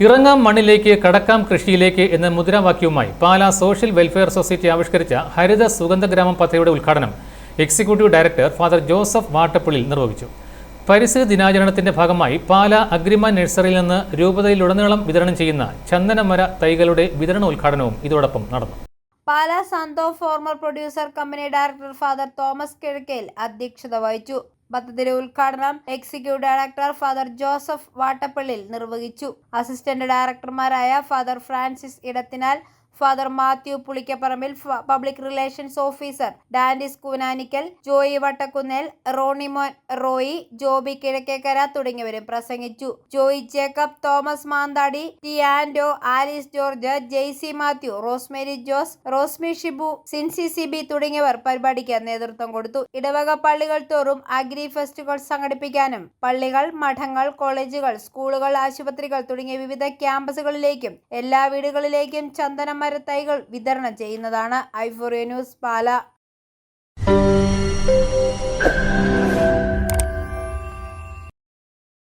ഇറങ്ങാം മണ്ണിലേക്ക് കടക്കാം കൃഷിയിലേക്ക് എന്ന മുദ്രാവാക്യവുമായി പാലാ സോഷ്യൽ വെൽഫെയർ സൊസൈറ്റി ആവിഷ്കരിച്ച ഹരിത സുഗന്ധഗ്രാമം പദ്ധതിയുടെ ഉദ്ഘാടനം executive director father Joseph Vattappallil നിർവഹിച്ചു. പരിസ്ഥിതി ദിനാചരണത്തിന്റെ ഭാഗമായി പാലാ അഗ്രിമ നഴ്സറിയിൽ നിന്ന് രൂപതയിലുടനീളം വിതരണം ചെയ്യുന്ന ചന്ദനമര തൈകളുടെ വിതരണോദ്ഘാടനവും ഇതോടൊപ്പം നടന്നു. Pala Santho farmer producer company director father Thomas Kizhakkel അധ്യക്ഷത വഹിച്ചു. പദ്ധതിയുടെ ഉദ്ഘാടനം executive director father Joseph Vattappallil നിർവഹിച്ചു. അസിസ്റ്റന്റ് ഡയറക്ടർമാരായ father Francis Edathinal, father Mathew Pulikkaparambil, public relations officer Dandis Koonanickal, Joy Vattakunnel, Ronimon Roy, Joby Kizhakkekara തുടങ്ങിയവരും പ്രസംഗിച്ചു. ജോയി ജേക്കബ്, തോമസ് മാന്താടി, ടി ആൻഡോ, ആലിസ് ജോർജ്, ജെയ്സി മാത്യു, റോസ്മേരി ജോസ്, റോസ്മി ഷിബു, സിൻസി സിബി തുടങ്ങിയവർ പരിപാടിക്ക് നേതൃത്വം കൊടുത്തു. ഇടവക പള്ളികൾ തോറും അഗ്രി ഫെസ്റ്റുകൾ സംഘടിപ്പിക്കാനും പള്ളികൾ, മഠങ്ങൾ, കോളേജുകൾ, സ്കൂളുകൾ, ആശുപത്രികൾ തുടങ്ങിയ വിവിധ ക്യാമ്പസുകളിലേക്കും എല്ലാ വീടുകളിലേക്കും ചന്ദനമര തൈകൾ വിതരണം ചെയ്യുന്നതാണ്. ഐഫോറിയ ന്യൂസ്, പാലാ.